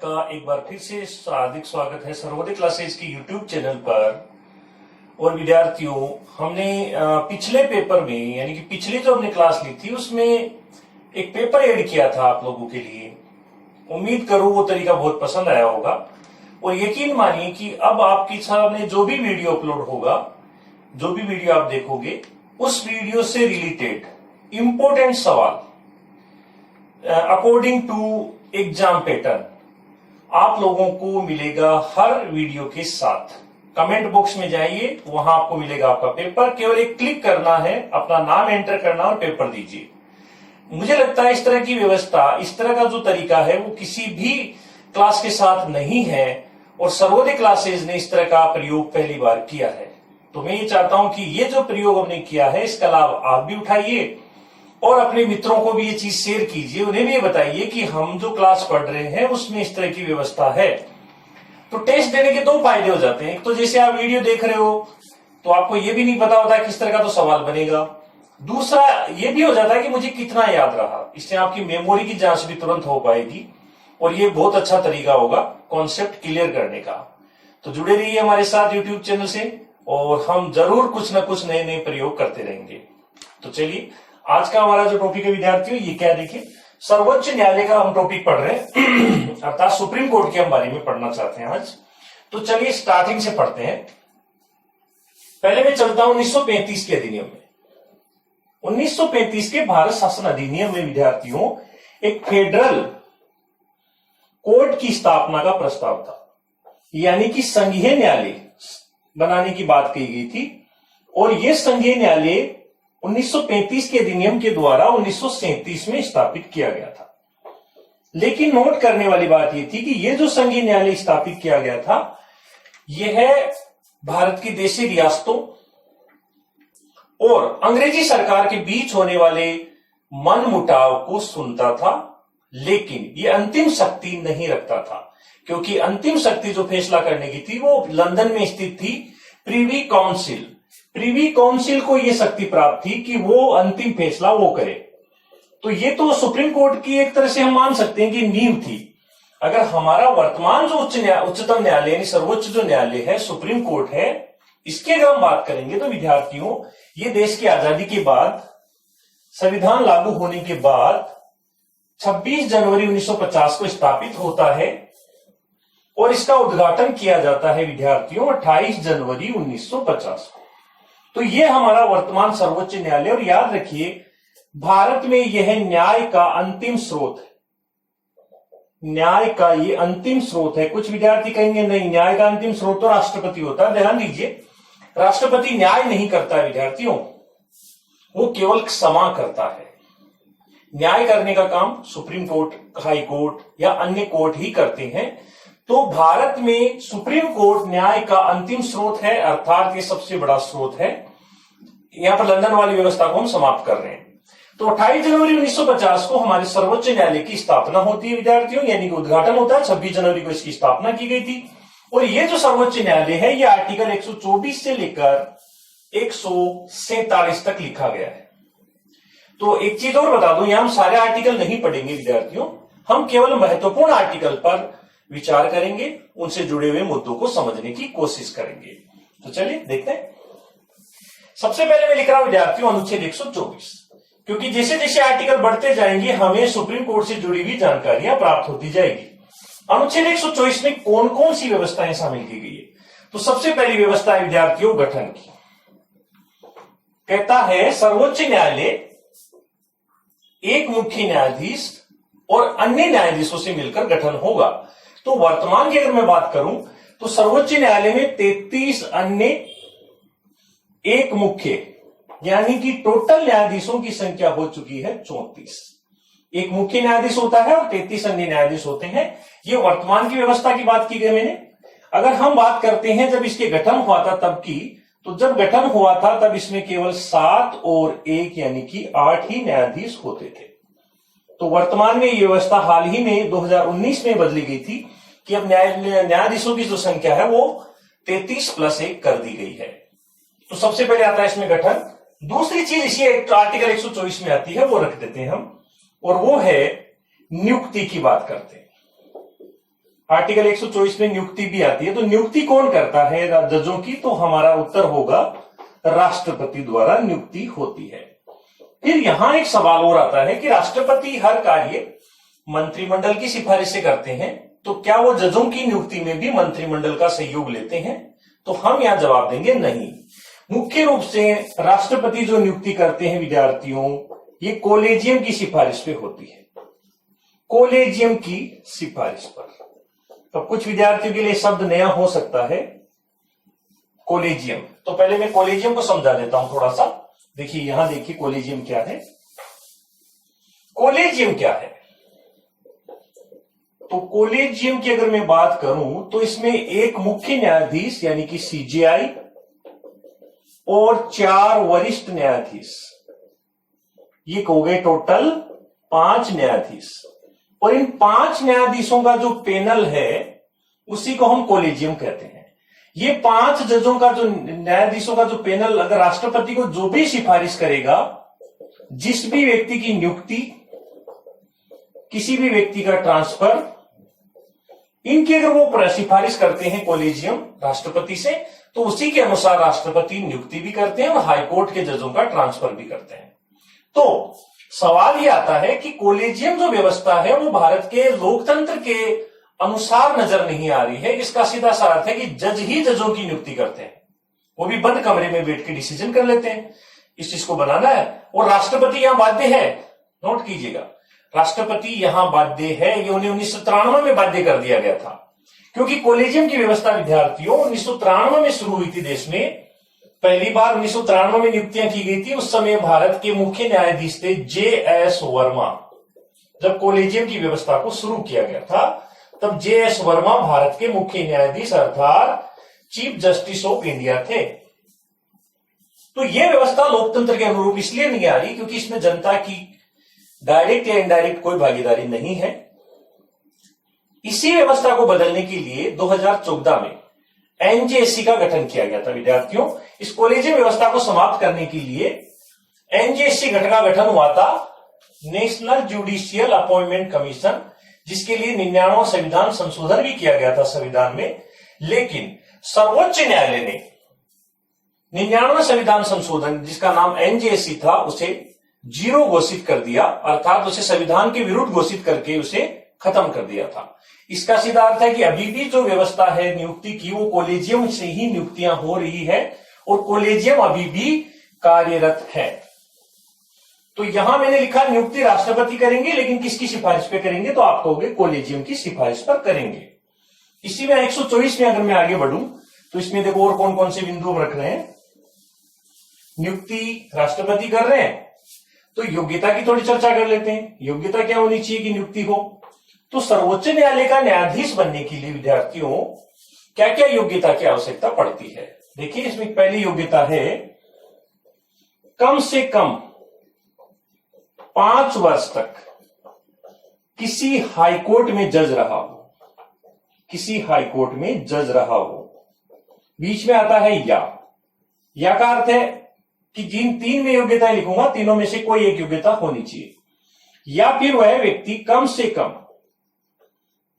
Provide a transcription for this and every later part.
आपका एक बार फिर से हार्दिक स्वागत है सर्वोदय क्लासेज के यूट्यूब चैनल पर। और विद्यार्थियों, हमने पिछले पेपर में यानी कि पिछली जो हमने क्लास ली थी उसमें एक पेपर ऐड किया था आप लोगों के लिए। उम्मीद करूं वो तरीका बहुत पसंद आया होगा और यकीन मानिए कि अब आपके सामने जो भी वीडियो अपलोड होगा, जो भी वीडियो आप देखोगे, उस वीडियो से रिलेटेड इंपॉर्टेंट सवाल अकॉर्डिंग टू एग्जाम पैटर्न आप लोगों को मिलेगा हर वीडियो के साथ। कमेंट बॉक्स में जाइए, वहां आपको मिलेगा आपका पेपर। केवल एक क्लिक करना है, अपना नाम एंटर करना और पेपर दीजिए। मुझे लगता है इस तरह की व्यवस्था, इस तरह का जो तरीका है वो किसी भी क्लास के साथ नहीं है और सर्वोदय क्लासेज ने इस तरह का प्रयोग पहली बार किया है। तो मैं ये चाहता हूं कि ये जो प्रयोग हमने किया है इसका लाभ आप भी उठाइए और अपने मित्रों को भी ये चीज शेयर कीजिए। उन्हें भी ये बताइए कि हम जो क्लास पढ़ रहे हैं उसमें इस तरह की व्यवस्था है। तो टेस्ट देने के दो फायदे हो जाते हैं। एक तो जैसे आप वीडियो देख रहे हो तो आपको ये भी नहीं पता होता किस तरह का तो सवाल बनेगा। दूसरा ये भी हो जाता है कि मुझे कितना याद रहा। इससे आपकी मेमोरी की जांच भी तुरंत हो पाएगी और ये बहुत अच्छा तरीका होगा कॉन्सेप्ट क्लियर करने का। तो जुड़े रहिए हमारे साथ यूट्यूब चैनल से और हम जरूर कुछ ना कुछ नए नए प्रयोग करते रहेंगे। तो चलिए, आज का हमारा जो टॉपिक है विद्यार्थियों, ये क्या देखिए, सर्वोच्च न्यायालय का हम टॉपिक पढ़ रहे हैं अर्थात सुप्रीम कोर्ट के हम बारे में पढ़ना चाहते हैं आज। तो चलिए स्टार्टिंग से पढ़ते हैं। पहले मैं चलता हूं 1935 के अधिनियम में। 1935 के भारत शासन अधिनियम में विद्यार्थियों एक फेडरल कोर्ट की स्थापना का प्रस्ताव था, यानी कि संघीय न्यायालय बनाने की बात कही गई थी। और यह संघीय न्यायालय 1935 के अधिनियम के द्वारा 1937 में स्थापित किया गया था। लेकिन नोट करने वाली बात यह थी कि यह जो संघीय न्यायालय स्थापित किया गया था, यह भारत की देशी रियासतों और अंग्रेजी सरकार के बीच होने वाले मनमुटाव को सुनता था, लेकिन यह अंतिम शक्ति नहीं रखता था, क्योंकि अंतिम शक्ति जो फैसला करने की थी वो लंदन में स्थित थी प्रिवी काउंसिल। प्रिवी काउंसिल को यह शक्ति प्राप्त थी कि वो अंतिम फैसला वो करे। तो ये तो सुप्रीम कोर्ट की एक तरह से हम मान सकते हैं कि नींव थी। अगर हमारा वर्तमान जो उच्चतम न्यायालय यानी सर्वोच्च जो न्यायालय है, सुप्रीम कोर्ट है, इसकी अगर हम बात करेंगे तो विद्यार्थियों, ये देश की आजादी के बाद, संविधान लागू होने के बाद 26 जनवरी 1950 को स्थापित होता है और इसका उद्घाटन किया जाता है विद्यार्थियों 28 जनवरी 1950 को। तो यह हमारा वर्तमान सर्वोच्च न्यायालय। और याद रखिए, भारत में यह न्याय का अंतिम स्रोत है। न्याय का ये अंतिम स्रोत है। कुछ विद्यार्थी कहेंगे नहीं, न्याय का अंतिम स्रोत तो राष्ट्रपति होता है। ध्यान दीजिए, राष्ट्रपति न्याय नहीं करता है विद्यार्थियों, वो केवल क्षमा करता है। न्याय करने का काम सुप्रीम कोर्ट, हाई कोर्ट या अन्य कोर्ट ही करते हैं। तो भारत में सुप्रीम कोर्ट न्याय का अंतिम स्रोत है, अर्थात ये सबसे बड़ा स्रोत है। यहां पर लंदन वाली व्यवस्था को हम समाप्त कर रहे हैं। तो 28 जनवरी 1950 को हमारे सर्वोच्च न्यायालय की स्थापना होती है विद्यार्थियों, यानी कि उद्घाटन होता है। 26 जनवरी को इसकी स्थापना की गई थी। और ये जो सर्वोच्च न्यायालय है, ये आर्टिकल 124 से लेकर 147 तक लिखा गया है। तो एक चीज और बता दूं, यहां हम सारे आर्टिकल नहीं पढ़ेंगे विद्यार्थियों, हम केवल महत्वपूर्ण आर्टिकल पर विचार करेंगे, उनसे जुड़े हुए मुद्दों को समझने की कोशिश करेंगे। तो चलिए देखते हैं। सबसे पहले मैं लिख रहा हूं विद्यार्थियों अनुच्छेद 124, क्योंकि जैसे जैसे आर्टिकल बढ़ते जाएंगे हमें सुप्रीम कोर्ट से जुड़ी हुई जानकारियां प्राप्त होती जाएगी। अनुच्छेद 124 में कौन कौन सी व्यवस्थाएं शामिल की गई है? तो सबसे पहली व्यवस्था है विद्यार्थियों गठन की। कहता है सर्वोच्च न्यायालय एक मुख्य न्यायाधीश और अन्य न्यायाधीशों से मिलकर गठन होगा। तो वर्तमान की अगर मैं बात करूं तो सर्वोच्च न्यायालय में 33 अन्य, एक मुख्य, यानी कि टोटल न्यायाधीशों की संख्या हो चुकी है 34। एक मुख्य न्यायाधीश होता है और 33 अन्य न्यायाधीश होते हैं। ये वर्तमान की व्यवस्था की बात की गई मैंने। अगर हम बात करते हैं जब इसके गठन हुआ था तब की, तो जब गठन हुआ था तब इसमें केवल 7 और 1 यानी कि 8 ही न्यायाधीश होते थे। तो वर्तमान में ये व्यवस्था हाल ही में 2019 में बदली गई थी कि अब न्यायाधीशों की जो संख्या है वो 33+1 कर दी गई है। तो सबसे पहले आता है इसमें गठन। दूसरी चीज इसी आर्टिकल 124 में आती है, वो रख देते हैं हम, और वो है नियुक्ति की बात करते हैं। आर्टिकल 124 में नियुक्ति भी आती है। तो नियुक्ति कौन करता है जजों की? तो हमारा उत्तर होगा राष्ट्रपति द्वारा नियुक्ति होती है। फिर यहां एक सवाल और आता है कि राष्ट्रपति हर कार्य मंत्रिमंडल की सिफारिश से करते हैं, तो क्या वो जजों की नियुक्ति में भी मंत्रिमंडल का सहयोग लेते हैं? तो हम यहां जवाब देंगे नहीं। मुख्य रूप से राष्ट्रपति जो नियुक्ति करते हैं विद्यार्थियों, ये कॉलेजियम की सिफारिश पे होती है, कॉलेजियम की सिफारिश पर। तो कुछ विद्यार्थियों के लिए शब्द नया हो सकता है कॉलेजियम। तो पहले मैं कॉलेजियम को समझा देता हूं थोड़ा सा। देखिए यहां देखिए कॉलेजियम क्या है। कॉलेजियम क्या है? तो कॉलेजियम की अगर मैं बात करूं तो इसमें एक मुख्य न्यायाधीश यानी कि सीजेआई और 4 वरिष्ठ न्यायाधीश, ये हो गए टोटल 5 न्यायाधीश। और इन 5 न्यायाधीशों का जो पैनल है उसी को हम कॉलेजियम कहते हैं। ये 5 जजों का जो न्यायाधीशों का जो पैनल अगर राष्ट्रपति को जो भी सिफारिश करेगा, जिस भी व्यक्ति की नियुक्ति, किसी भी व्यक्ति का ट्रांसफर, इनकी अगर वो सिफारिश करते हैं कॉलेजियम राष्ट्रपति से, तो उसी के अनुसार राष्ट्रपति नियुक्ति भी करते हैं और हाईकोर्ट के जजों का ट्रांसफर भी करते हैं। तो सवाल यह आता है कि कॉलेजियम जो व्यवस्था है वो भारत के लोकतंत्र के अनुसार नजर नहीं आ रही है। इसका सीधा सा अर्थ है कि जज ही जजों की नियुक्ति करते हैं, वो भी बंद कमरे में बैठ के डिसीजन कर लेते हैं। इस चीज को बनाना है और राष्ट्रपति यहां बाध्य है, नोट कीजिएगा, राष्ट्रपति यहां बाध्य है। ये उन्हें 1993 में बाध्य कर दिया गया था, क्योंकि कॉलेजियम की व्यवस्था विद्यार्थियों 1993 में शुरू हुई थी देश में। पहली बार 1993 में नियुक्तियां की गई थी। उस समय भारत के मुख्य न्यायाधीश थे जे.एस. वर्मा। जब कॉलेजियम की व्यवस्था को शुरू किया गया था तब जे.एस. वर्मा भारत के मुख्य न्यायाधीश अर्थात चीफ जस्टिस ऑफ इंडिया थे। तो यह व्यवस्था लोकतंत्र के अनुरूप इसलिए नहीं आ रही क्योंकि इसमें जनता की डायरेक्ट या इनडायरेक्ट कोई भागीदारी नहीं है। इसी व्यवस्था को बदलने के लिए 2014 में एनजेएससी का गठन किया गया था विद्यार्थियों। इस कॉलेजियम व्यवस्था को समाप्त करने के लिए एनजेएससी का गठन हुआ था, नेशनल जुडिशियल अपॉइंटमेंट कमीशन, जिसके लिए 99वां संविधान संशोधन भी किया गया था संविधान में। लेकिन सर्वोच्च न्यायालय ने 99वां संविधान संशोधन जिसका नाम एनजेएससी था उसे जीरो घोषित कर दिया, अर्थात उसे संविधान के विरुद्ध घोषित करके उसे खत्म कर दिया था। इसका सीधा अर्थ है कि अभी भी जो व्यवस्था है नियुक्ति की वो कॉलेजियम से ही नियुक्तियां हो रही है और कॉलेजियम अभी भी कार्यरत है। तो यहां मैंने लिखा नियुक्ति राष्ट्रपति करेंगे, लेकिन किसकी सिफारिश पे करेंगे? तो आप कहोगे कॉलेजियम की सिफारिश पर करेंगे। इसी में 124 में अगर मैं आगे बढ़ूं तो इसमें देखो और कौन कौन से बिंदु हम रख रहे हैं। नियुक्ति राष्ट्रपति कर रहे हैं तो योग्यता की थोड़ी चर्चा कर लेते हैं। योग्यता क्या होनी चाहिए कि नियुक्ति हो? तो सर्वोच्च न्यायालय का न्यायाधीश बनने के लिए विद्यार्थियों क्या क्या योग्यता की आवश्यकता पड़ती है? देखिए इसमें पहली योग्यता है कम से कम 5 वर्ष तक किसी हाईकोर्ट में जज रहा हो, किसी हाईकोर्ट में जज रहा हो। बीच में आता है या का अर्थ है कि जिन 3 में योग्यताएं लिखूंगा तीनों में से कोई एक योग्यता होनी चाहिए। या फिर वह व्यक्ति कम से कम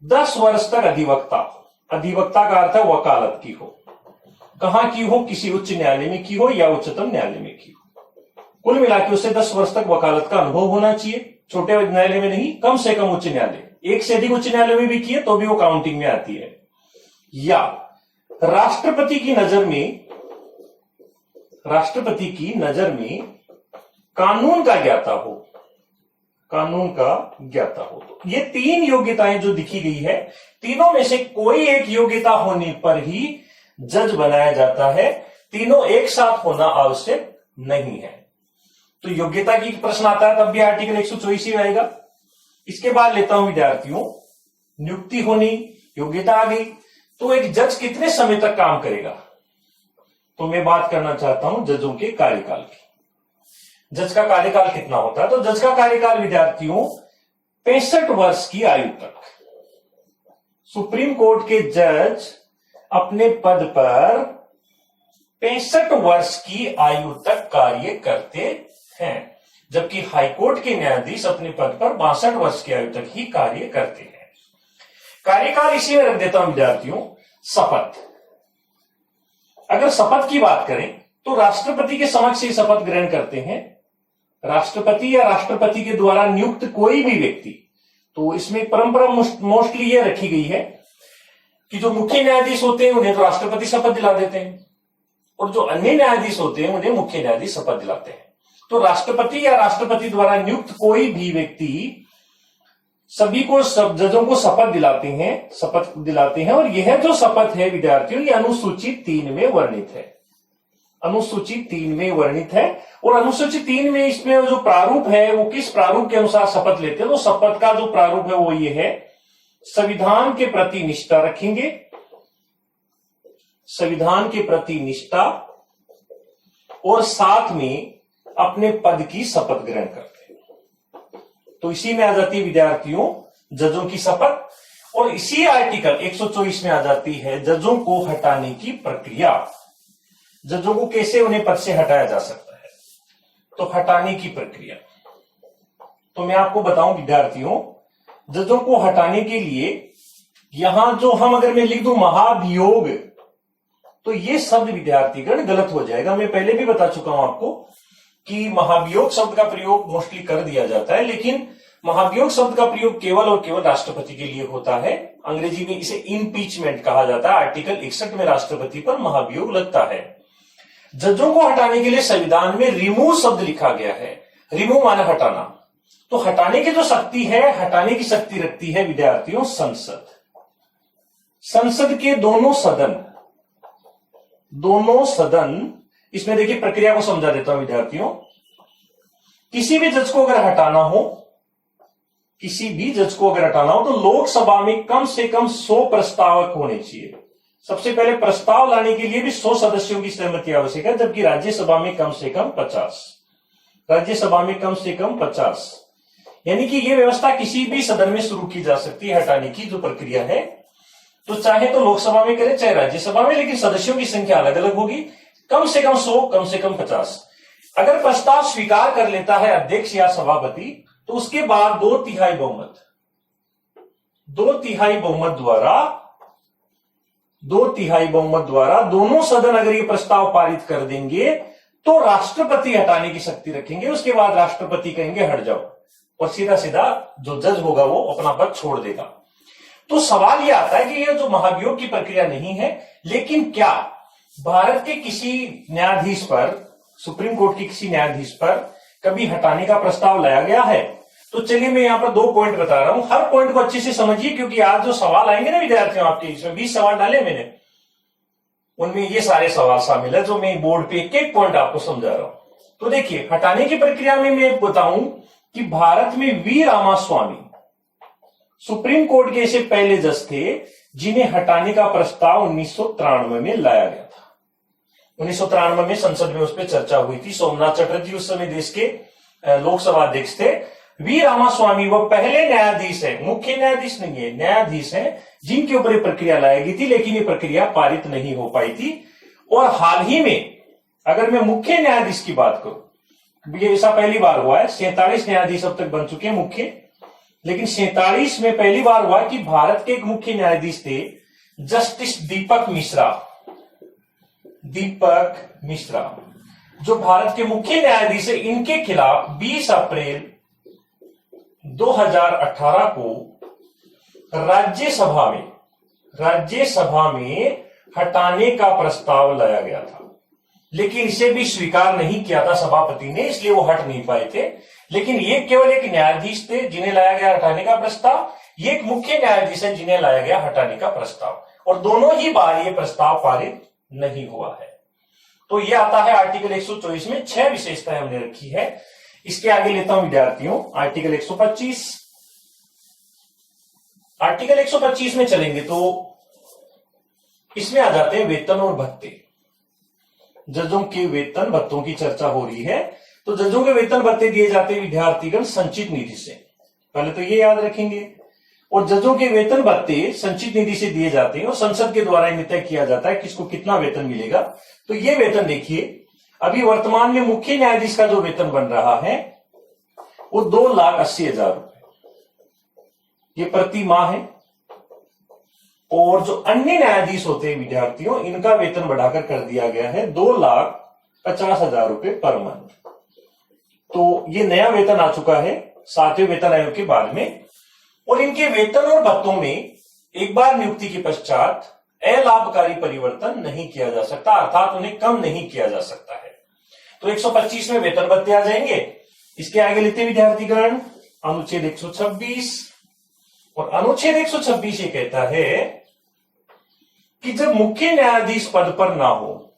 10 वर्ष तक अधिवक्ता, अधिवक्ता का अर्थ है वकालत की हो। कहां की हो? किसी उच्च न्यायालय में की हो या उच्चतम न्यायालय में की हो। कुल मिलाकर उसे 10 वर्ष तक वकालत का अनुभव होना चाहिए। छोटे न्यायालय में नहीं, कम से कम उच्च न्यायालय, एक से अधिक उच्च न्यायालय में भी किए तो भी वो काउंटिंग में आती है। या राष्ट्रपति की नजर में कानून का ज्ञाता हो, कानून का ज्ञाता हो। तो ये 3 योग्यताएं जो दिखी गई है, तीनों में से कोई एक योग्यता होने पर ही जज बनाया जाता है। तीनों एक साथ होना आवश्यक नहीं है। तो योग्यता की प्रश्न आता है तब भी आर्टिकल 124 ही आएगा। इसके बाद लेता हूं विद्यार्थियों, नियुक्ति होनी, योग्यता आ गई, तो एक जज कितने समय तक काम करेगा? तो मैं बात करना चाहता हूं जजों के कार्यकाल की। जज का कार्यकाल कितना होता है? तो जज का कार्यकाल विद्यार्थियों 65 वर्ष की आयु तक। सुप्रीम कोर्ट के जज अपने पद पर 65 वर्ष की आयु तक कार्य करते हैं, जबकि हाईकोर्ट के न्यायाधीश अपने पद पर 62 वर्ष की आयु तक ही कार्य करते हैं। कार्यकाल इसी में रख देता हूं विद्यार्थियों, शपथ। अगर शपथ की बात करें तो राष्ट्रपति के समक्ष ही शपथ ग्रहण करते हैं, राष्ट्रपति या राष्ट्रपति के द्वारा नियुक्त कोई भी व्यक्ति। तो इसमें परंपरा मोस्टली यह रखी गई है कि जो मुख्य न्यायाधीश होते हैं उन्हें तो राष्ट्रपति शपथ दिला देते हैं, और जो अन्य न्यायाधीश होते हैं उन्हें मुख्य न्यायाधीश शपथ दिलाते हैं। तो राष्ट्रपति या राष्ट्रपति द्वारा नियुक्त कोई भी व्यक्ति सभी को, सब जजों को शपथ दिलाते हैं। और यह जो शपथ है विद्यार्थियों, ये अनुसूची 3 में वर्णित है, अनुसूची 3 में वर्णित है। और अनुसूची 3 में इसमें जो प्रारूप है वो किस प्रारूप के अनुसार शपथ लेते हैं, तो शपथ का जो प्रारूप है वो ये है, संविधान के प्रति निष्ठा रखेंगे, संविधान के प्रति निष्ठा, और साथ में अपने पद की शपथ ग्रहण करते हैं। तो इसी में आ जाती है विद्यार्थियों जजों की शपथ। और इसी आर्टिकल 124 में आ जाती है जजों को हटाने की प्रक्रिया। जजों को कैसे, उन्हें पद से हटाया जा सकता है, तो हटाने की प्रक्रिया। तो मैं आपको बताऊं विद्यार्थियों, जजों को हटाने के लिए यहां जो हम, अगर मैं लिख दूं महाभियोग, तो ये शब्द विद्यार्थीगण गलत हो जाएगा। मैं पहले भी बता चुका हूं आपको कि महाभियोग शब्द का प्रयोग मोस्टली कर दिया जाता है, लेकिन महाभियोग शब्द का प्रयोग केवल और केवल राष्ट्रपति के लिए होता है। अंग्रेजी में इसे इम्पीचमेंट कहा जाता है। आर्टिकल 61 में राष्ट्रपति पर महाभियोग लगता है। जजों को हटाने के लिए संविधान में रिमूव शब्द लिखा गया है। रिमूव माने हटाना। तो हटाने की जो शक्ति है, हटाने की शक्ति रखती है विद्यार्थियों संसद। संसद के दोनों सदन, इसमें देखिए प्रक्रिया को समझा देता हूं विद्यार्थियों। किसी भी जज को अगर हटाना हो, तो लोकसभा में कम से कम 100 प्रस्तावक होने चाहिए। सबसे पहले प्रस्ताव लाने के लिए भी 100 सदस्यों की सहमति आवश्यक है, जबकि राज्यसभा में कम से कम 50। यानी कि यह व्यवस्था किसी भी सदन में शुरू की जा सकती है, हटाने की जो प्रक्रिया है। तो चाहे तो लोकसभा में करे, चाहे राज्यसभा में, लेकिन सदस्यों की संख्या अलग अलग होगी। कम से कम 100, कम से कम 50। अगर प्रस्ताव स्वीकार कर लेता है अध्यक्ष या सभापति, तो उसके बाद 2/3 बहुमत द्वारा दोनों सदन अगर ये प्रस्ताव पारित कर देंगे तो राष्ट्रपति हटाने की शक्ति रखेंगे। उसके बाद राष्ट्रपति कहेंगे हट जाओ, और सीधा सीधा जो जज होगा वो अपना पद छोड़ देगा। तो सवाल यह आता है कि यह जो महाभियोग की प्रक्रिया नहीं है, लेकिन क्या भारत के किसी न्यायाधीश पर, सुप्रीम कोर्ट के किसी न्यायाधीश पर कभी हटाने का प्रस्ताव लाया गया है? तो चलिए मैं यहां पर 2 पॉइंट बता रहा हूं। हर पॉइंट को अच्छे से समझिए, क्योंकि आज जो सवाल आएंगे ना विद्यार्थियों आपके, इसमें 20 सवाल डाले मैंने, उनमें ये सारे सवाल शामिल है जो मैं बोर्ड पे एक एक पॉइंट आपको समझा रहा हूं। तो देखिए, हटाने की प्रक्रिया में मैं बताऊं कि भारत में वी रामास्वामी सुप्रीम कोर्ट के ऐसे पहले जज थे जिन्हें हटाने का प्रस्ताव 1993 में लाया गया था। 1993 में संसद में उस पर चर्चा हुई थी। सोमनाथ चटर्जी उस समय देश के लोकसभा अध्यक्ष थे। वी रामास्वामी वो पहले न्यायाधीश है, मुख्य न्यायाधीश नहीं है, न्यायाधीश है, जिनके ऊपर प्रक्रिया लाई गई थी, लेकिन ये प्रक्रिया पारित नहीं हो पाई थी। और हाल ही में अगर मैं मुख्य न्यायाधीश की बात करूं, ये ऐसा पहली बार हुआ है। 47 न्यायाधीश अब तक बन चुके हैं मुख्य, लेकिन 47 में पहली बार हुआ कि भारत के एक मुख्य न्यायाधीश थे जस्टिस दीपक मिश्रा, जो भारत के मुख्य न्यायाधीश है। इनके खिलाफ 20 अप्रैल 2018 को राज्यसभा में हटाने का प्रस्ताव लाया गया था, लेकिन इसे भी स्वीकार नहीं किया था सभापति ने, इसलिए वो हट नहीं पाए थे। लेकिन ये केवल एक न्यायाधीश थे जिन्हें लाया गया हटाने का प्रस्ताव, ये एक मुख्य न्यायाधीश है जिन्हें लाया गया हटाने का प्रस्ताव, और दोनों ही बार ये प्रस्ताव पारित नहीं हुआ है। तो ये आता है आर्टिकल 124 में 6 विशेषताएं हमने रखी है। इसके आगे लेता हूं विद्यार्थियों आर्टिकल 125। आर्टिकल 125 में चलेंगे तो इसमें आ जाते हैं वेतन और भत्ते। जजों के वेतन भत्तों की चर्चा हो रही है। तो जजों के वेतन भत्ते दिए जाते हैं विद्यार्थीगण संचित निधि से, पहले तो ये याद रखेंगे। और जजों के वेतन भत्ते संचित निधि से दिए जाते हैं और संसद के द्वारा तय किया जाता है किसको कितना वेतन मिलेगा। तो ये वेतन देखिए, अभी वर्तमान में मुख्य न्यायाधीश का जो वेतन बन रहा है वो 2,80,000 रुपए ये प्रति माह है। और जो अन्य न्यायाधीश होते हैं विद्यार्थियों, इनका वेतन बढ़ाकर कर दिया गया है 2,50,000 रुपए पर मंथ। तो ये नया वेतन आ चुका है 7वें वेतन आयोग के बाद में। और इनके वेतन और भत्तों में एक बार नियुक्ति के पश्चात अलाभकारी परिवर्तन नहीं किया जा सकता, अर्थात उन्हें कम नहीं किया जा सकता है। तो 125 में वेतन भत्ते आ जाएंगे। इसके आगे लेते हैं विद्यार्थीगण अनुच्छेद 126। और अनुच्छेद 126 ये कहता है कि जब मुख्य न्यायाधीश पद पर ना हो,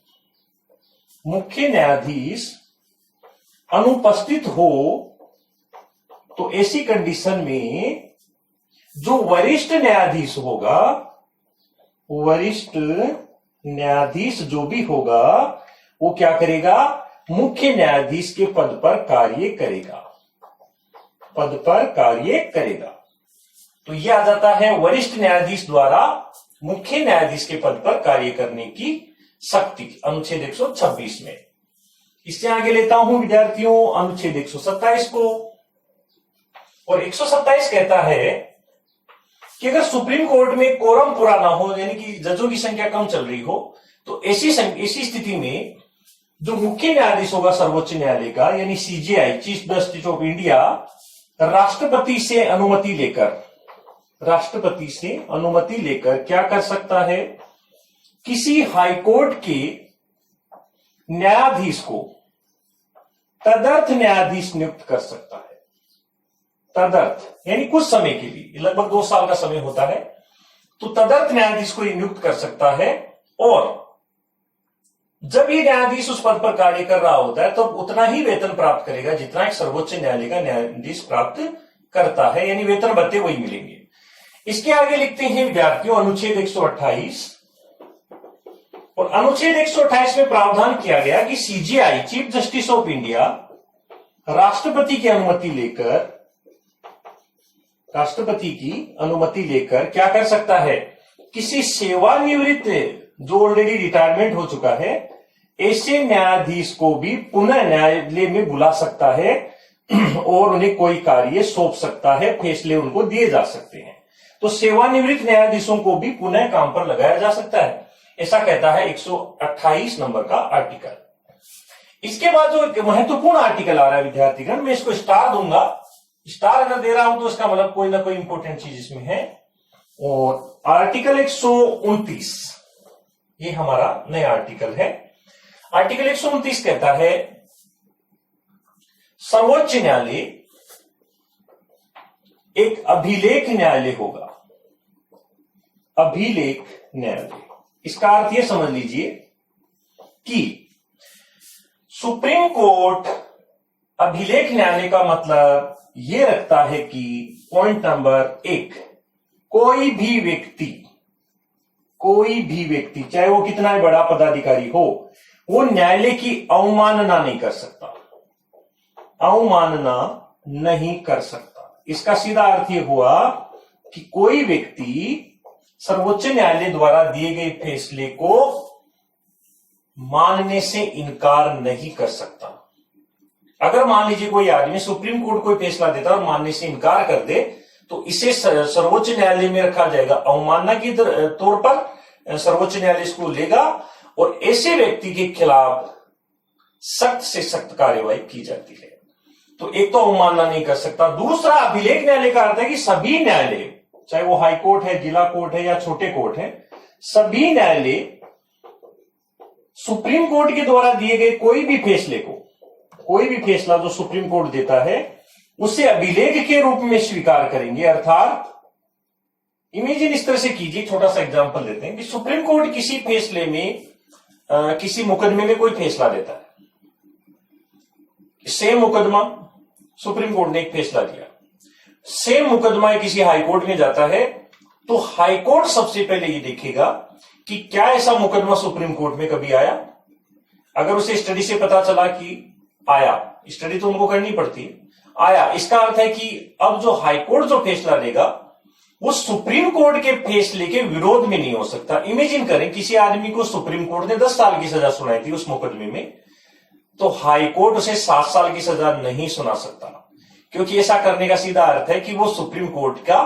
मुख्य न्यायाधीश अनुपस्थित हो, तो ऐसी कंडीशन में जो वरिष्ठ न्यायाधीश होगा, वरिष्ठ न्यायाधीश जो भी होगा वो क्या करेगा, मुख्य न्यायाधीश के पद पर कार्य करेगा, पद पर कार्य करेगा। तो यह आ जाता है वरिष्ठ न्यायाधीश द्वारा मुख्य न्यायाधीश के पद पर कार्य करने की शक्ति अनुच्छेद 126 में। इससे आगे लेता हूं विद्यार्थियों अनुच्छेद 127 को। और 127 कहता है कि अगर सुप्रीम कोर्ट में कोरम पूरा ना हो, यानी कि जजों की संख्या कम चल रही हो, तो ऐसी स्थिति में जो मुख्य न्यायाधीश होगा सर्वोच्च न्यायालय का, यानी CJI, chief justice of India, राष्ट्रपति से अनुमति लेकर क्या कर सकता है, किसी हाईकोर्ट के न्यायाधीश को तदर्थ न्यायाधीश नियुक्त कर सकता है। तदर्थ यानी कुछ समय के लिए, लगभग 2 साल का समय होता है, तो तदर्थ न्यायाधीश को नियुक्त कर सकता है। और जब ये न्यायाधीश उस पद पर कार्य कर रहा होता है तो उतना ही वेतन प्राप्त करेगा जितना एक सर्वोच्च न्यायालय का न्यायाधीश प्राप्त करता है, यानी वेतन भत्ते वही मिलेंगे। इसके आगे लिखते हैं विद्यार्थियों अनुच्छेद 128। और अनुच्छेद 128 में प्रावधान किया गया कि CJI, chief justice of India, राष्ट्रपति की अनुमति लेकर क्या कर सकता है, किसी सेवानिवृत्त जो ऑलरेडी रिटायरमेंट हो चुका है, ऐसे न्यायाधीश को भी पुनः न्यायालय में बुला सकता है और उन्हें कोई कार्य सौंप सकता है, फैसले उनको दिए जा सकते हैं। तो सेवानिवृत्त न्यायाधीशों को भी पुनः काम पर लगाया जा सकता है, ऐसा कहता है 128 नंबर का आर्टिकल। इसके बाद जो एक महत्वपूर्ण आर्टिकल आ रहा है विद्यार्थीगण, मैं इसको स्टार दूंगा। स्टार अगर दे रहा हूं तो इसका मतलब कोई ना कोई इंपॉर्टेंट चीज इसमें है। और आर्टिकल 129 ये हमारा नया आर्टिकल है। आर्टिकल 129 कहता है सर्वोच्च न्यायालय एक अभिलेख न्यायालय होगा। अभिलेख न्यायालय, इसका अर्थ यह समझ लीजिए कि सुप्रीम कोर्ट अभिलेख न्यायालय का मतलब यह रखता है कि पॉइंट नंबर 1, कोई भी व्यक्ति चाहे वो कितना ही बड़ा पदाधिकारी हो, वो न्यायालय की अवमानना नहीं कर सकता, अवमानना नहीं कर सकता। इसका सीधा अर्थ यह हुआ कि कोई व्यक्ति सर्वोच्च न्यायालय द्वारा दिए गए फैसले को मानने से इनकार नहीं कर सकता। अगर मान लीजिए कोई आदमी सुप्रीम कोर्ट कोई फैसला देता और मानने से इनकार कर दे, तो इसे सर्वोच्च न्यायालय में रखा जाएगा, अवमानना के तौर पर सर्वोच्च न्यायालय इसको लेगा और ऐसे व्यक्ति के खिलाफ सख्त से सख्त कार्यवाही की जाती है। तो एक तो अवमानना नहीं कर सकता। दूसरा, अभिलेख न्यायालय का अर्थ है कि सभी न्यायालय, चाहे वो हाई कोर्ट है, जिला कोर्ट है या छोटे कोर्ट है, सभी न्यायालय सुप्रीम कोर्ट के द्वारा दिए गए कोई भी फैसला जो सुप्रीम कोर्ट देता है उसे अभिलेख के रूप में स्वीकार करेंगे। अर्थात इमेजिन इस तरह से कीजिए, छोटा सा एग्जांपल देते हैं कि सुप्रीम कोर्ट किसी फैसले में किसी मुकदमे में कोई फैसला देता है, सेम मुकदमा सुप्रीम कोर्ट ने एक फैसला दिया, सेम मुकदमा किसी हाईकोर्ट में जाता है, तो हाईकोर्ट सबसे पहले ये देखेगा कि क्या ऐसा मुकदमा सुप्रीम कोर्ट में कभी आया। अगर उसे स्टडी से पता चला कि आया, स्टडी तो उनको करनी पड़ती है, आया, इसका अर्थ है कि अब जो हाईकोर्ट जो फैसला देगा वो सुप्रीम कोर्ट के फैसले के विरोध में नहीं हो सकता। इमेजिन करें किसी आदमी को सुप्रीम कोर्ट ने 10 साल की सजा सुनाई थी उस मुकदमे में, तो हाईकोर्ट उसे 7 साल की सजा नहीं सुना सकता, क्योंकि ऐसा करने का सीधा अर्थ है कि वो सुप्रीम कोर्ट का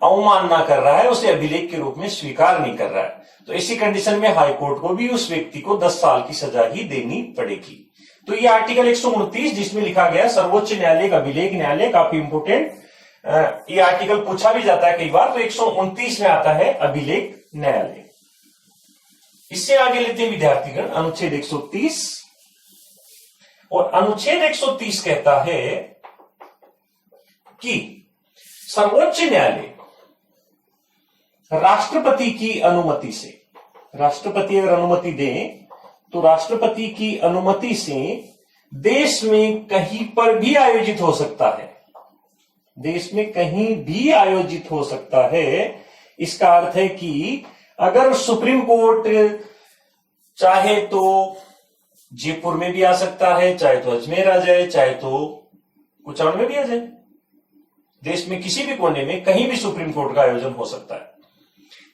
अवमानना कर रहा है, उसे अभिलेख के रूप में स्वीकार नहीं कर रहा है, तो ऐसी कंडीशन में हाईकोर्ट को भी उस व्यक्ति को 10 साल की सजा ही देनी पड़ेगी। तो ये आर्टिकल 129 जिसमें लिखा गया सर्वोच्च न्यायालय का अभिलेख न्यायालय, काफी इंपोर्टेंट, ये आर्टिकल पूछा भी जाता है कई बार, तो 129 में आता है अभिलेख न्यायालय। इससे आगे लेते हैं विद्यार्थीगण अनुच्छेद 130, और अनुच्छेद 130 कहता है कि सर्वोच्च न्यायालय राष्ट्रपति की अनुमति से, राष्ट्रपति अगर अनुमति दें तो राष्ट्रपति की अनुमति से देश में कहीं पर भी आयोजित हो सकता है, देश में कहीं भी आयोजित हो सकता है। इसका अर्थ है कि अगर सुप्रीम कोर्ट चाहे तो जयपुर में भी आ सकता है, चाहे तो अजमेर आ जाए, चाहे तो कुचाण में भी आ जाए, देश में किसी भी कोने में कहीं भी सुप्रीम कोर्ट का आयोजन हो सकता है।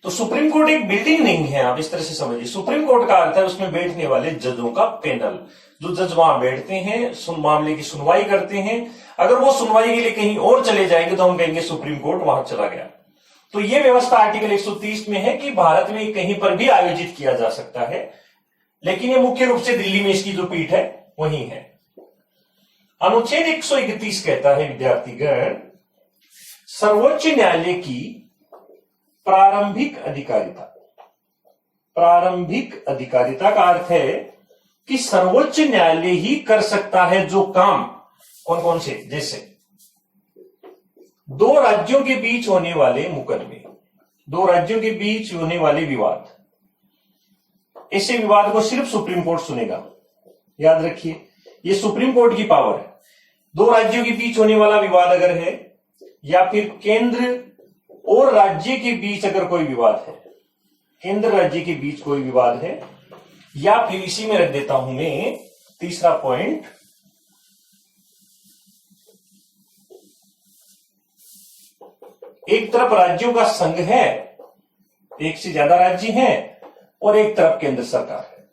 तो सुप्रीम कोर्ट एक बिल्डिंग नहीं है, आप इस तरह से समझिए। सुप्रीम कोर्ट का अर्थ है उसमें बैठने वाले जजों का पैनल, जो जज वहां बैठते हैं, मामले की सुनवाई करते हैं। अगर वो सुनवाई के लिए कहीं और चले जाएंगे तो हम कहेंगे सुप्रीम कोर्ट वहां चला गया। तो ये व्यवस्था आर्टिकल 130 में है कि भारत में कहीं पर भी आयोजित किया जा सकता है, लेकिन ये मुख्य रूप से दिल्ली में इसकी जो पीठ है वही है। अनुच्छेद 131 कहता है विद्यार्थीगण सर्वोच्च न्यायालय की प्रारंभिक अधिकारिता। प्रारंभिक अधिकारिता का अर्थ है कि सर्वोच्च न्यायालय ही कर सकता है जो काम, कौन कौन से, जैसे दो राज्यों के बीच होने वाले मुकदमे, दो राज्यों के बीच होने वाले विवाद, ऐसे विवाद को सिर्फ सुप्रीम कोर्ट सुनेगा। याद रखिए ये सुप्रीम कोर्ट की पावर है। दो राज्यों के बीच होने वाला विवाद अगर है, या फिर केंद्र और राज्य के बीच अगर कोई विवाद है, केंद्र राज्य के बीच कोई विवाद है, या फिर इसी में रख देता हूं मैं तीसरा पॉइंट, एक तरफ राज्यों का संघ है, एक से ज्यादा राज्य हैं, और एक तरफ केंद्र सरकार है,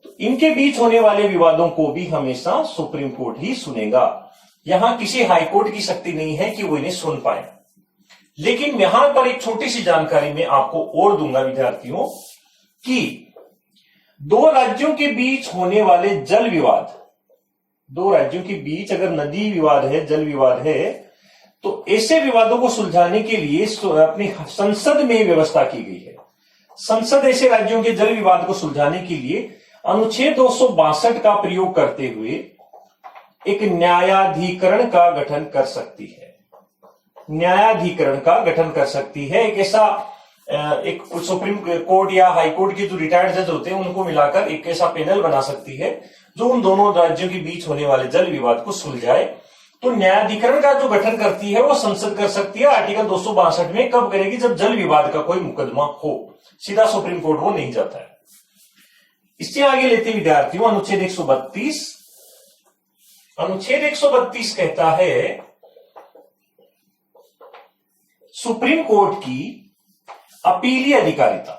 तो इनके बीच होने वाले विवादों को भी हमेशा सुप्रीम कोर्ट ही सुनेगा। यहां किसी हाईकोर्ट की शक्ति नहीं है कि वो इन्हें सुन पाए। लेकिन यहां पर एक छोटी सी जानकारी मैं आपको और दूंगा विद्यार्थियों, कि दो राज्यों के बीच होने वाले जल विवाद, दो राज्यों के बीच अगर नदी विवाद है, जल विवाद है, तो ऐसे विवादों को सुलझाने के लिए अपनी संसद में व्यवस्था की गई है। संसद ऐसे राज्यों के जल विवाद को सुलझाने के लिए अनुच्छेद 262 का प्रयोग करते हुए एक न्यायाधिकरण का गठन कर सकती है। न्यायाधिकरण का गठन कर सकती है। एक ऐसा एक सुप्रीम कोर्ट या हाई कोर्ट के जो रिटायर्ड जज होते हैं उनको मिलाकर एक ऐसा पैनल बना सकती है जो उन दोनों राज्यों के बीच होने वाले जल विवाद को सुलझाए। तो न्यायाधिकरण का जो गठन करती है वो संसद कर सकती है। आर्टिकल 262 में कब करेगी? जब जल विवाद का कोई मुकदमा हो, सीधा सुप्रीम कोर्ट वो नहीं जाता है। इससे आगे लेते विद्यार्थियों अनुच्छेद 132। अनुच्छेद 132 कहता है सुप्रीम कोर्ट की अपीलीय अधिकारिता,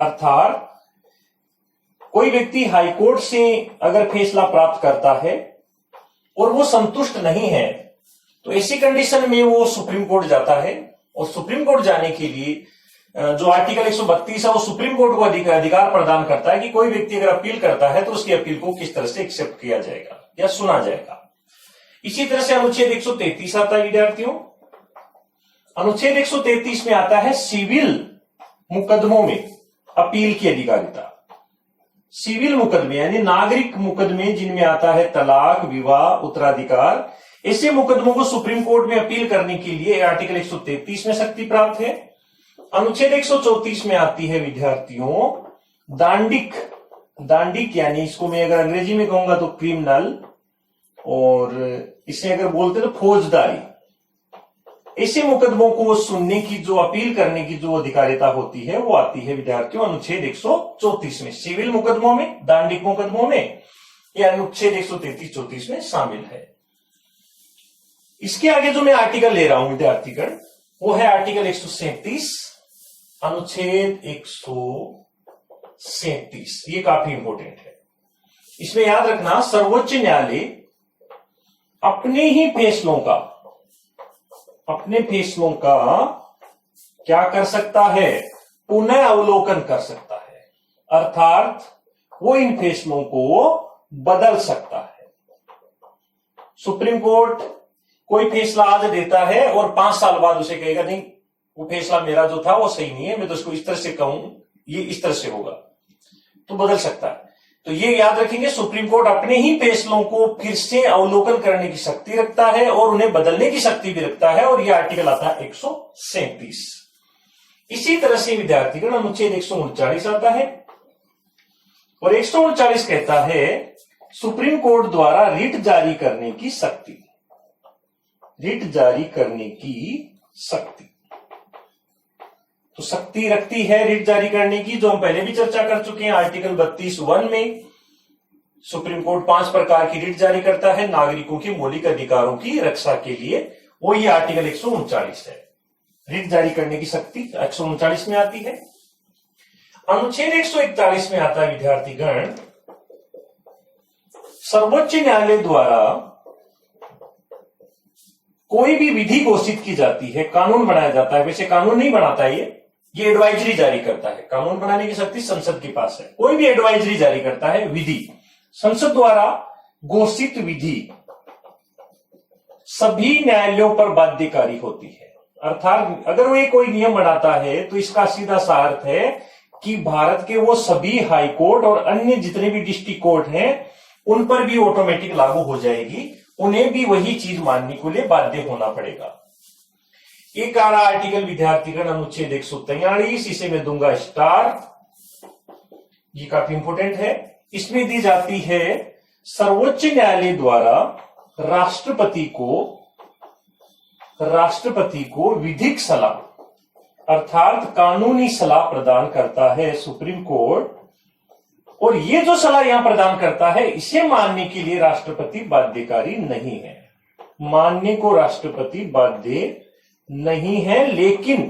अर्थात कोई व्यक्ति हाईकोर्ट से अगर फैसला प्राप्त करता है और वो संतुष्ट नहीं है तो ऐसी कंडीशन में वो सुप्रीम कोर्ट जाता है। और सुप्रीम कोर्ट जाने के लिए जो आर्टिकल 132 है वो सुप्रीम कोर्ट को अधिकार प्रदान करता है कि कोई व्यक्ति अगर अपील करता है तो उसकी अपील को किस तरह से एक्सेप्ट किया जाएगा या सुना जाएगा। इसी तरह से अनुच्छेद 133 आता है विद्यार्थियों। अनुच्छेद 133 में आता है सिविल मुकदमों में अपील की अधिकारिता। सिविल मुकदमे यानी नागरिक मुकदमे जिनमें आता है तलाक, विवाह, उत्तराधिकार, ऐसे मुकदमों को सुप्रीम कोर्ट में अपील करने के लिए आर्टिकल 133 में शक्ति प्राप्त है। अनुच्छेद 134 में आती है विद्यार्थियों दांडिक। दांडिक यानी इसको मैं अगर अंग्रेजी में कहूंगा तो क्रिमिनल, और इसे अगर बोलते तो फौजदारी। ऐसे मुकदमों को सुनने की जो अपील करने की जो अधिकारिता होती है वो आती है विद्यार्थियों अनुच्छेद 134 में। सिविल मुकदमों में, दांडिक मुकदमों में, यह अनुच्छेद 133-34 में शामिल है। इसके आगे जो मैं आर्टिकल ले रहा हूं विद्यार्थीगण वो है आर्टिकल 137, अनुच्छेद 137। ये काफी इंपॉर्टेंट है। इसमें याद रखना सर्वोच्च न्यायालय अपने ही फैसलों का अपने फैसलों का क्या कर सकता है, पुनः अवलोकन कर सकता है, अर्थात वो इन फैसलों को बदल सकता है। सुप्रीम कोर्ट कोई फैसला आज देता है और 5 साल बाद उसे कहेगा नहीं वो फैसला मेरा जो था वो सही नहीं है, मैं तो इसको इस तरह से कहूं, ये इस तरह से होगा, तो बदल सकता है। तो ये याद रखेंगे, सुप्रीम कोर्ट अपने ही फैसलों को फिर से अवलोकन करने की शक्ति रखता है और उन्हें बदलने की शक्ति भी रखता है, और यह आर्टिकल आता है 137। इसी तरह से विद्यार्थीगण अनुच्छेद 139 आता है, और 139 कहता है सुप्रीम कोर्ट द्वारा रिट जारी करने की शक्ति, रिट जारी करने की शक्ति। तो शक्ति रखती है रिट जारी करने की, जो हम पहले भी चर्चा कर चुके हैं। आर्टिकल 32(1) में सुप्रीम कोर्ट 5 प्रकार की रिट जारी करता है नागरिकों के मौलिक अधिकारों की रक्षा के लिए, वो ये आर्टिकल 139 है। रिट जारी करने की शक्ति 139 में आती है। अनुच्छेद 141 में आता है विद्यार्थीगण, सर्वोच्च न्यायालय द्वारा कोई भी विधि घोषित की जाती है, कानून बनाया जाता है, वैसे कानून नहीं बनाता ये एडवाइजरी जारी करता है। कानून बनाने की शक्ति संसद के पास है। कोई भी एडवाइजरी जारी करता है, विधि, संसद द्वारा घोषित विधि सभी न्यायालयों पर बाध्यकारी होती है। अर्थात अगर वो कोई नियम बनाता है तो इसका सीधा सा अर्थ है कि भारत के वो सभी हाई कोर्ट और अन्य जितने भी डिस्ट्रिक्ट कोर्ट हैं उन पर भी ऑटोमेटिक लागू हो जाएगी, उन्हें भी वही चीज मानने के लिए बाध्य होना पड़ेगा। एक आ रहा आर्टिकल विद्यार्थीगण अनुच्छेद 143, इसे मैं दूंगा स्टार, ये काफी इंपोर्टेंट है। इसमें दी जाती है सर्वोच्च न्यायालय द्वारा राष्ट्रपति को विधिक सलाह अर्थात कानूनी सलाह प्रदान करता है सुप्रीम कोर्ट, और ये जो सलाह यहां प्रदान करता है इसे मानने के लिए राष्ट्रपति बाध्यकारी नहीं है, मानने को राष्ट्रपति बाध्य नहीं है। लेकिन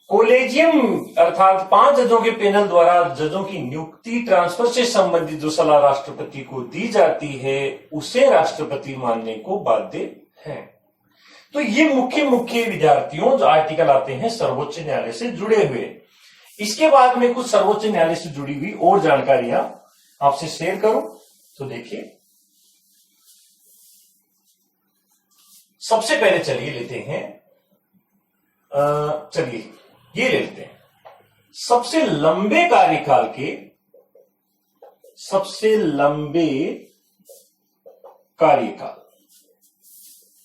कोलेजियम अर्थात 5 जजों के पैनल द्वारा जजों की नियुक्ति ट्रांसफर से संबंधित जो सलाह राष्ट्रपति को दी जाती है उसे राष्ट्रपति मानने को बाध्य है। तो ये मुख्य विद्यार्थियों जो आर्टिकल आते हैं सर्वोच्च न्यायालय से जुड़े हुए। इसके बाद में कुछ सर्वोच्च न्यायालय से जुड़ी हुई और जानकारियां आपसे शेयर करूं तो देखिए, सबसे पहले चलिए लेते हैं, चलिए ये ले लेते हैं सबसे लंबे कार्यकाल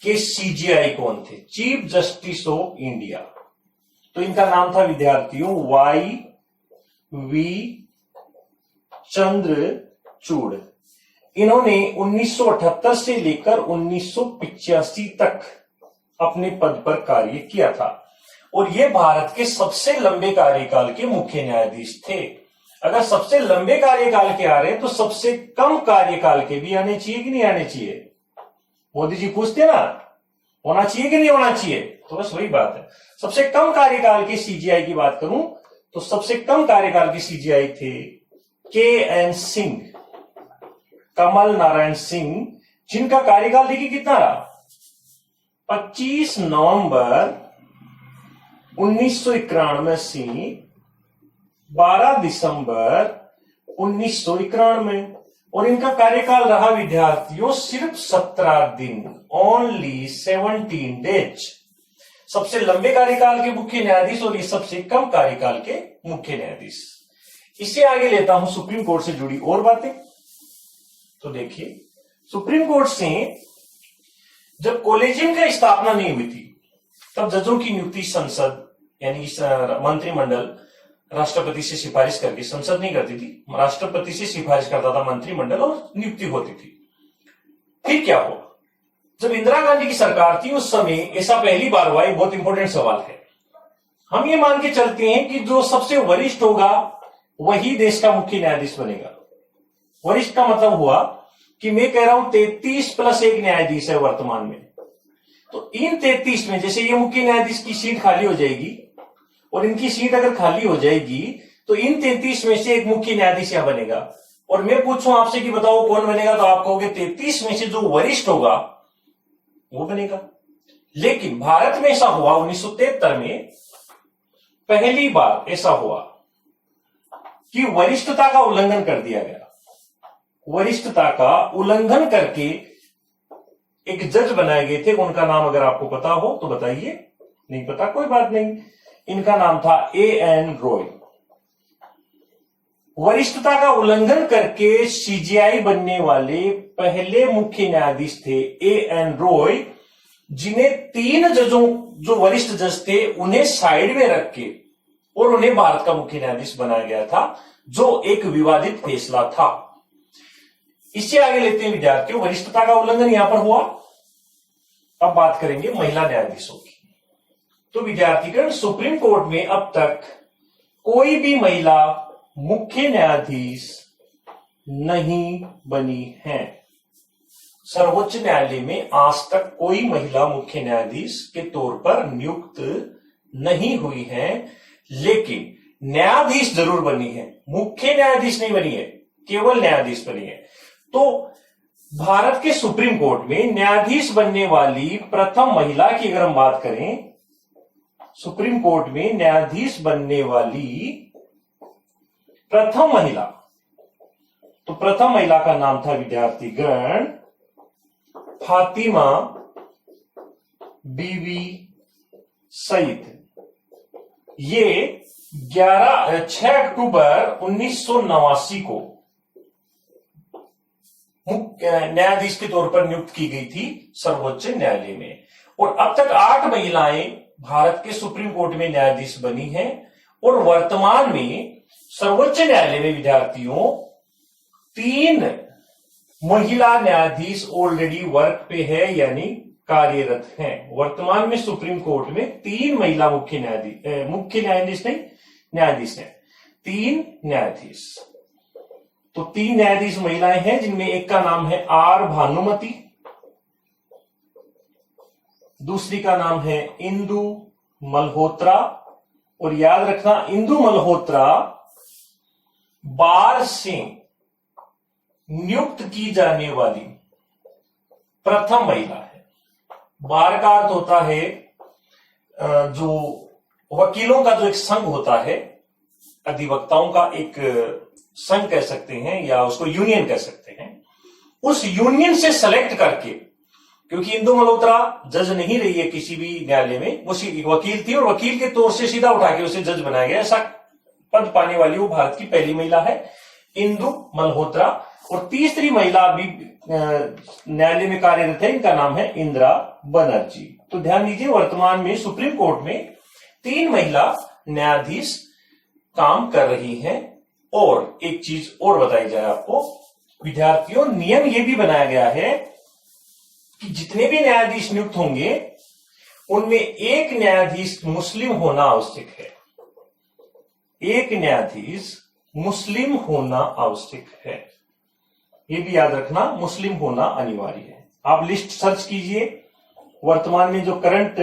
के सीजेआई कौन थे? Chief justice of India. तो इनका नाम था विद्यार्थियों YV चंद्रचूड़। इन्होंने 1978 से लेकर 1985 तक अपने पद पर कार्य किया था, और ये भारत के सबसे लंबे कार्यकाल के मुख्य न्यायाधीश थे। अगर सबसे लंबे कार्यकाल के आ रहे हैं तो सबसे कम कार्यकाल के भी आने चाहिए कि नहीं आने चाहिए? मोदी जी पूछते ना, होना चाहिए कि नहीं होना चाहिए? तो बस वही बात है। सबसे कम कार्यकाल के सीजीआई की बात करूं तो सबसे कम कार्यकाल के सीजीआई थे KN सिंह, कमल नारायण सिंह, जिनका कार्यकाल देखिए कितना रहा, 25 नवंबर 1991 से 12 दिसंबर 1991, और इनका कार्यकाल रहा विद्यार्थियों सिर्फ 17 दिन, ओनली 17 डेज। सबसे लंबे कार्यकाल के मुख्य न्यायाधीश और ये सबसे कम कार्यकाल के मुख्य न्यायाधीश। इससे आगे लेता हूं सुप्रीम कोर्ट से जुड़ी और बातें। तो देखिए, सुप्रीम कोर्ट से जब कॉलेजियम की स्थापना नहीं हुई थी तब जजों की नियुक्ति संसद यानी मंत्रिमंडल राष्ट्रपति से सिफारिश करके, संसद नहीं करती थी, राष्ट्रपति से सिफारिश करता था मंत्रिमंडल और नियुक्ति होती थी। फिर क्या हुआ? जब इंदिरा गांधी की सरकार थी उस समय ऐसा पहली बार हुआ। बहुत इंपॉर्टेंट सवाल है। हम ये मान के चलते हैं कि जो सबसे वरिष्ठ होगा वही देश का मुख्य न्यायाधीश बनेगा। वरिष्ठ का मतलब हुआ कि मैं कह रहा हूं 33 + 1 न्यायाधीश है वर्तमान में। तो इन 33 में जैसे ये मुख्य न्यायाधीश की सीट खाली हो जाएगी और इनकी सीट अगर खाली हो जाएगी तो इन 33 में से एक मुख्य न्यायाधीश यहां बनेगा। और मैं पूछूं आपसे कि बताओ कौन बनेगा, तो आप कहोगे 33 में से जो वरिष्ठ होगा वो बनेगा। लेकिन भारत में ऐसा हुआ 1973 में पहली बार ऐसा हुआ कि वरिष्ठता का उल्लंघन कर दिया गया। वरिष्ठता का उल्लंघन करके एक जज बनाए गए थे, उनका नाम अगर आपको पता हो तो बताइए, नहीं पता कोई बात नहीं। इनका नाम था A.N. रॉय। वरिष्ठता का उल्लंघन करके सीजेआई बनने वाले पहले मुख्य न्यायाधीश थे A.N. रॉय, जिन्हें 3 जजों, जो वरिष्ठ जज थे, उन्हें साइड में रख के और उन्हें भारत का मुख्य न्यायाधीश बनाया गया था, जो एक विवादित फैसला था। इससे आगे लेते हैं विद्यार्थियों, वरिष्ठता का उल्लंघन यहां पर हुआ। अब बात करेंगे महिला न्यायाधीशों की। तो विद्यार्थीगण, सुप्रीम कोर्ट में अब तक कोई भी महिला मुख्य न्यायाधीश नहीं बनी है। सर्वोच्च न्यायालय में आज तक कोई महिला मुख्य न्यायाधीश के तौर पर नियुक्त नहीं हुई है, लेकिन न्यायाधीश जरूर बनी है। मुख्य न्यायाधीश नहीं बनी है, केवल न्यायाधीश बनी है। तो भारत के सुप्रीम कोर्ट में न्यायाधीश बनने वाली प्रथम महिला की अगर हम बात करें, सुप्रीम कोर्ट में न्यायाधीश बनने वाली प्रथम महिला, तो प्रथम महिला का नाम था विद्यार्थीगण फातिमा बीवी सईद। ये 6 अक्टूबर 1989 को न्यायाधीश के तौर पर नियुक्त की गई थी सर्वोच्च न्यायालय में। और अब तक 8 महिलाएं भारत के सुप्रीम कोर्ट में न्यायाधीश बनी हैं। और वर्तमान में सर्वोच्च न्यायालय में विद्यार्थियों 3 महिला न्यायाधीश ऑलरेडी वर्क पे है, यानी कार्यरत हैं। वर्तमान में सुप्रीम कोर्ट में 3 महिला मुख्य न्यायाधीश नहीं, न्यायाधीश हैं, 3 न्यायाधीश। तो 3 न्यायाधीश महिलाएं हैं, जिनमें एक का नाम है आर भानुमति, दूसरी का नाम है इंदु मल्होत्रा। और याद रखना, इंदु मल्होत्रा बार से नियुक्त की जाने वाली प्रथम महिला है। बार का अर्थ होता है जो वकीलों का जो एक संघ होता है, अधिवक्ताओं का एक संघ कह सकते हैं या उसको यूनियन कह सकते हैं। उस यूनियन से सेलेक्ट करके, क्योंकि इंदु मल्होत्रा जज नहीं रही है किसी भी न्यायालय में, वो वकील थी और वकील के तौर से सीधा उठा के उसे जज बनाया गया। ऐसा पद पाने वाली वो भारत की पहली महिला है, इंदु मल्होत्रा। और तीसरी महिला अभी न्यायालय में कार्यरत है, इनका नाम है इंदिरा बनर्जी। तो ध्यान दीजिए, वर्तमान में सुप्रीम कोर्ट में 3 महिला न्यायाधीश काम कर रही हैं। और एक चीज और बताई जाए आपको विद्यार्थियों, नियम यह भी बनाया गया है कि जितने भी न्यायाधीश नियुक्त होंगे उनमें एक न्यायाधीश मुस्लिम होना आवश्यक है। एक न्यायाधीश मुस्लिम होना आवश्यक है, यह भी याद रखना, मुस्लिम होना अनिवार्य है। आप लिस्ट सर्च कीजिए, वर्तमान में जो करंट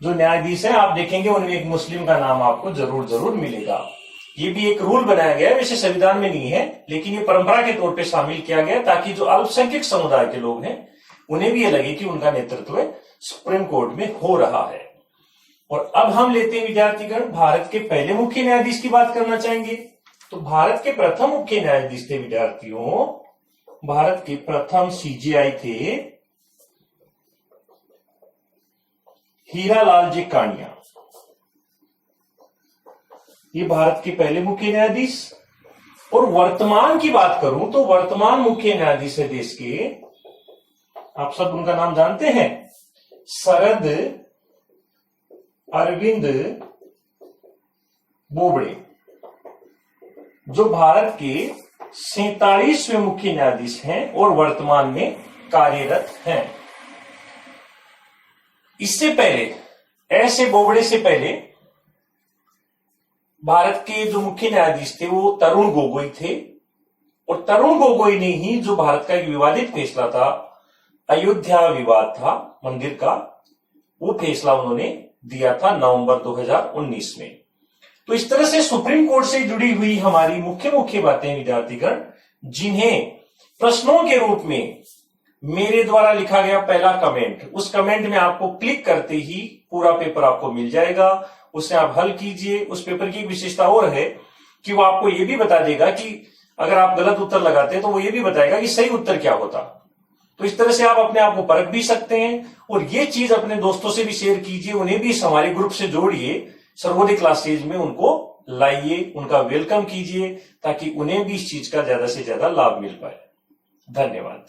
जो न्यायाधीश हैं आप देखेंगे उनमें एक मुस्लिम का नाम आपको जरूर जरूर मिलेगा। ये भी एक रूल बनाया गया है, वैसे संविधान में नहीं है, लेकिन ये परंपरा के तौर पे शामिल किया गया ताकि जो अल्पसंख्यक समुदाय के लोग हैं उन्हें भी ये लगे कि उनका नेतृत्व सुप्रीम कोर्ट में हो रहा है। और अब हम लेते हैं विद्यार्थीगण भारत के पहले मुख्य न्यायाधीश की बात करना चाहेंगे। तो भारत के प्रथम मुख्य न्यायाधीश थे विद्यार्थियों, भारत के प्रथम सीजेआई थे हीरालाल जी कानिया। ये भारत के पहले मुख्य न्यायाधीश। और वर्तमान की बात करूं तो वर्तमान मुख्य न्यायाधीश है देश के, आप सब उनका नाम जानते हैं, शरद अरविंद बोबड़े, जो भारत के 47वें मुख्य न्यायाधीश हैं और वर्तमान में कार्यरत हैं। इससे पहले, ऐसे बोबड़े से पहले भारत के जो मुख्य न्यायाधीश थे वो तरुण गोगोई थे। और तरुण गोगोई ने ही जो भारत का एक विवादित फैसला था, अयोध्या विवाद था मंदिर का, वो फैसला उन्होंने दिया था नवंबर 2019 में। तो इस तरह से सुप्रीम कोर्ट से जुड़ी हुई हमारी मुख्य बातें विद्यार्थीगण, जिन्हें प्रश्नों के रूप में मेरे द्वारा लिखा गया पहला कमेंट, उस कमेंट में आपको क्लिक करते ही पूरा पेपर आपको मिल जाएगा, उससे आप हल कीजिए। उस पेपर की विशेषता और है कि वो आपको ये भी बता देगा कि अगर आप गलत उत्तर लगाते हैं तो वो ये भी बताएगा कि सही उत्तर क्या होता। तो इस तरह से आप अपने आप को परख भी सकते हैं और ये चीज अपने दोस्तों से भी शेयर कीजिए, उन्हें भी इस हमारे ग्रुप से जोड़िए, सर्वोदय क्लासेज में उनको लाइए, उनका वेलकम कीजिए ताकि उन्हें भी इस चीज का ज्यादा से ज्यादा लाभ मिल पाए। धन्यवाद।